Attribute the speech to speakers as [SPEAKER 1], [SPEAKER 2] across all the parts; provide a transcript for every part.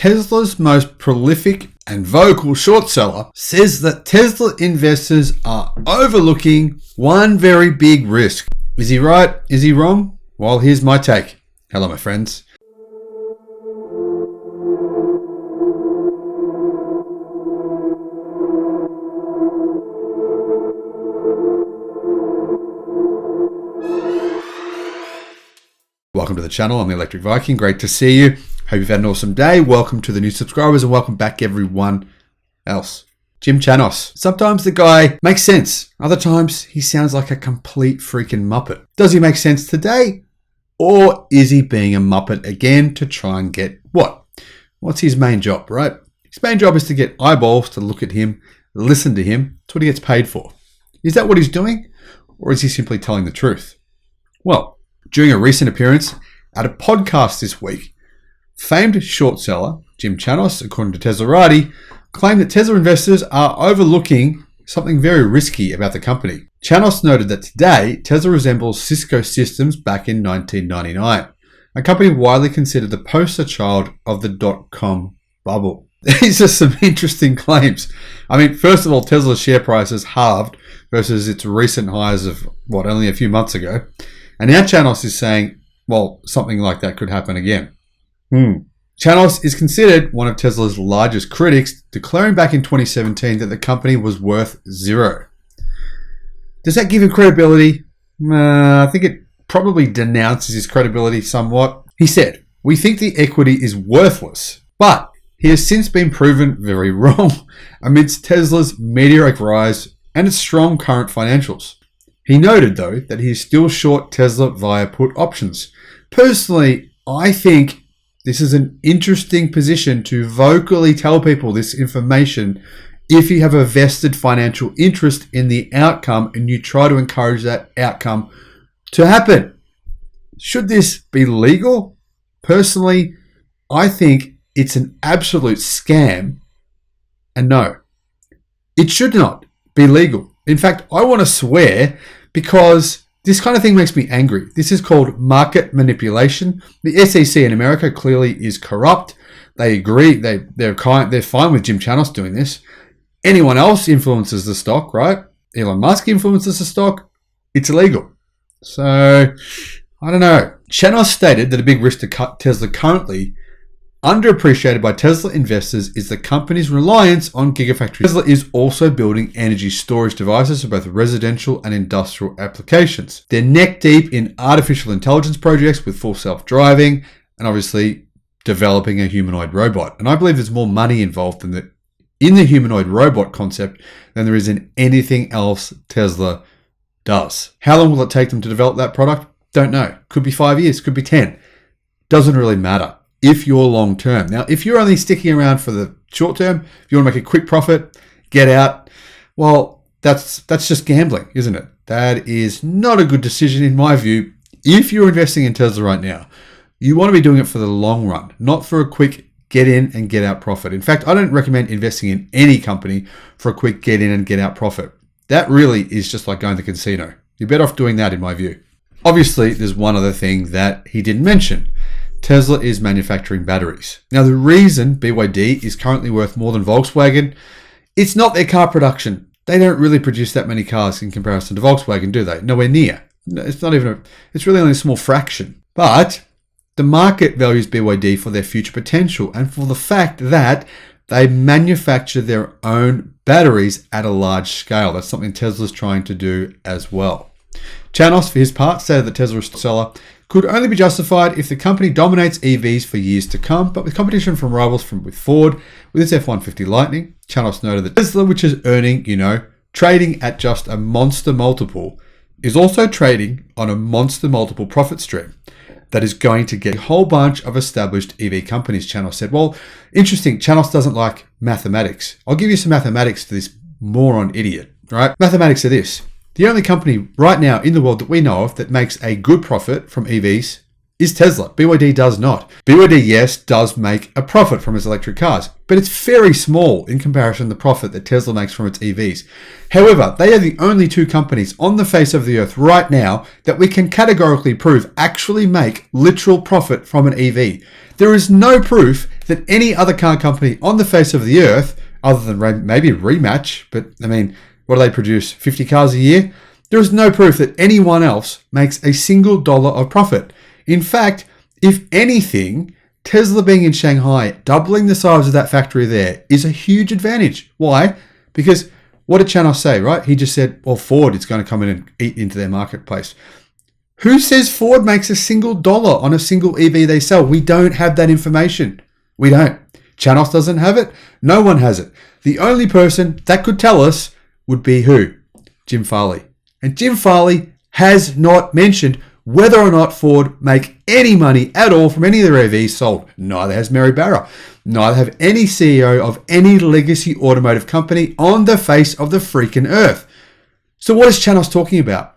[SPEAKER 1] Tesla's most prolific and vocal short seller, says that Tesla investors are overlooking one very big risk. Is he right? Is he wrong? Well, here's my take. Hello, my friends. Welcome to the channel. I'm the Electric Viking. Great to see you. Hope you've had an awesome day. Welcome to the new subscribers and welcome back everyone else. Jim Chanos. Sometimes the guy makes sense. Other times he sounds like a complete freaking Muppet. Does he make sense today? Or is he being a Muppet again to try and get what? What's his main job, right? His main job is to get eyeballs to look at him, listen to him. That's what he gets paid for. Is that what he's doing? Or is he simply telling the truth? Well, during a recent appearance at a podcast this week, famed short seller Jim Chanos, according to Teslarati, claimed that Tesla investors are overlooking something very risky about the company. Chanos noted that today, Tesla resembles Cisco Systems back in 1999, a company widely considered the poster child of the dot-com bubble. These are some interesting claims. I mean, first of all, Tesla's share price has halved versus its recent highs of, only a few months ago. And now Chanos is saying, well, something like that could happen again. Chanos is considered one of Tesla's largest critics, declaring back in 2017 that the company was worth zero. Does that give him credibility? I think it probably denounces his credibility somewhat. He said, "We think the equity is worthless, but he has since been proven very wrong amidst Tesla's meteoric rise and its strong current financials." He noted, though, that he is still short Tesla via put options. Personally, I think this is an interesting position to vocally tell people this information if you have a vested financial interest in the outcome and you try to encourage that outcome to happen. Should this be legal? Personally, I think it's an absolute scam, and no, it should not be legal. In fact, I want to swear because this kind of thing makes me angry. This is called market manipulation. The SEC in America clearly is corrupt. They agree. They're fine with Jim Chanos doing this. Anyone else influences the stock, right? Elon Musk influences the stock. It's illegal. So, I don't know. Chanos stated that a big risk to Tesla currently underappreciated by Tesla investors is the company's reliance on gigafactories. Tesla is also building energy storage devices for both residential and industrial applications. They're neck deep in artificial intelligence projects with full self-driving and obviously developing a humanoid robot. And I believe there's more money involved in the humanoid robot concept than there is in anything else Tesla does. How long will it take them to develop that product? Don't know. Could be 5 years, could be 10. Doesn't really matter if you're long term. Now, if you're only sticking around for the short term, if you want to make a quick profit, get out, well, that's just gambling, isn't it? That is not a good decision in my view. If you're investing in Tesla right now, you want to be doing it for the long run, not for a quick get in and get out profit. In fact, I don't recommend investing in any company for a quick get in and get out profit. That really is just like going to the casino. You're better off doing that in my view. Obviously, there's one other thing that he didn't mention. Tesla is manufacturing batteries. Now, the reason BYD is currently worth more than Volkswagen, it's not their car production. They don't really produce that many cars in comparison to Volkswagen, do they? Nowhere near. It's really only a small fraction. But the market values BYD for their future potential and for the fact that they manufacture their own batteries at a large scale. That's something Tesla's trying to do as well. Chanos, for his part, stated that Tesla's seller could only be justified if the company dominates EVs for years to come, but with competition from rivals with Ford, with its F-150 Lightning, Chanos noted that Tesla, which is earning, trading at just a monster multiple, is also trading on a monster multiple profit stream that is going to get a whole bunch of established EV companies, Chanos said. Well, interesting, Chanos doesn't like mathematics. I'll give you some mathematics to this moron idiot, right? Mathematics are this. The only company right now in the world that we know of that makes a good profit from EVs is Tesla. BYD does not. BYD, yes, does make a profit from its electric cars, but it's very small in comparison to the profit that Tesla makes from its EVs. However, they are the only two companies on the face of the earth right now that we can categorically prove actually make literal profit from an EV. There is no proof that any other car company on the face of the earth, other than maybe Rematch, but I mean, what do they produce? 50 cars a year? There is no proof that anyone else makes a single dollar of profit. In fact, if anything, Tesla being in Shanghai, doubling the size of that factory there is a huge advantage. Why? Because what did Chanos say, right? He just said, well, Ford is going to come in and eat into their marketplace. Who says Ford makes a single dollar on a single EV they sell? We don't have that information. We don't. Chanos doesn't have it. No one has it. The only person that could tell us would be who? Jim Farley. And Jim Farley has not mentioned whether or not Ford make any money at all from any of their EVs sold. Neither has Mary Barra. Neither have any CEO of any legacy automotive company on the face of the freaking earth. So what is Chanos talking about?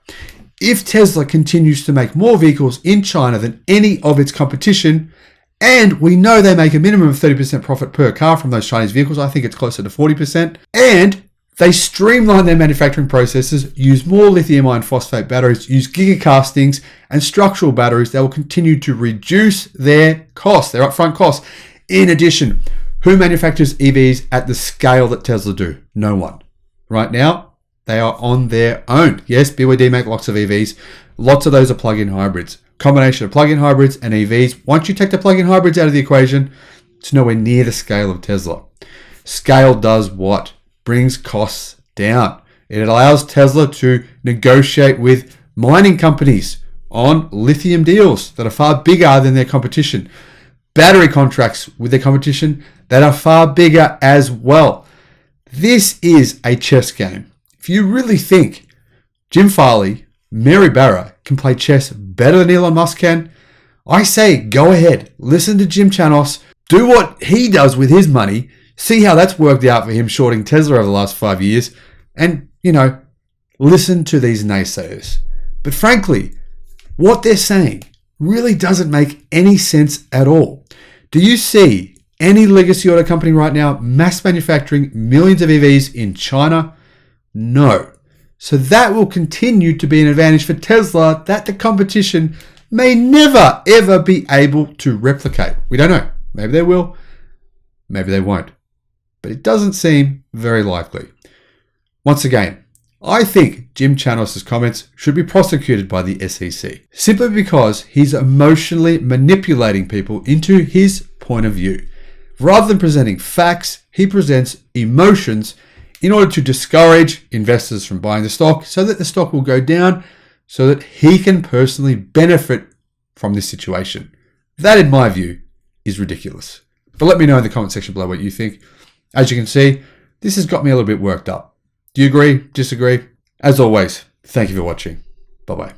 [SPEAKER 1] If Tesla continues to make more vehicles in China than any of its competition, and we know they make a minimum of 30% profit per car from those Chinese vehicles, I think it's closer to 40%, and they streamline their manufacturing processes, use more lithium iron phosphate batteries, use gigacastings and structural batteries that will continue to reduce their costs, their upfront costs. In addition, who manufactures EVs at the scale that Tesla do? No one. Right now, they are on their own. Yes, BYD make lots of EVs. Lots of those are plug-in hybrids. Combination of plug-in hybrids and EVs. Once you take the plug-in hybrids out of the equation, it's nowhere near the scale of Tesla. Scale does what? Brings costs down. It allows Tesla to negotiate with mining companies on lithium deals that are far bigger than their competition. Battery contracts with their competition that are far bigger as well. This is a chess game. If you really think Jim Farley, Mary Barra can play chess better than Elon Musk can, I say go ahead, listen to Jim Chanos, do what he does with his money, see how that's worked out for him shorting Tesla over the last 5 years, and, listen to these naysayers. But frankly, what they're saying really doesn't make any sense at all. Do you see any legacy auto company right now mass manufacturing millions of EVs in China? No. So that will continue to be an advantage for Tesla that the competition may never, ever be able to replicate. We don't know. Maybe they will. Maybe they won't. But it doesn't seem very likely. Once again, I think Jim Chanos' comments should be prosecuted by the SEC, simply because he's emotionally manipulating people into his point of view. Rather than presenting facts, he presents emotions in order to discourage investors from buying the stock so that the stock will go down so that he can personally benefit from this situation. That, in my view, is ridiculous. But let me know in the comment section below what you think. As you can see, this has got me a little bit worked up. Do you agree? Disagree? As always, thank you for watching. Bye-bye.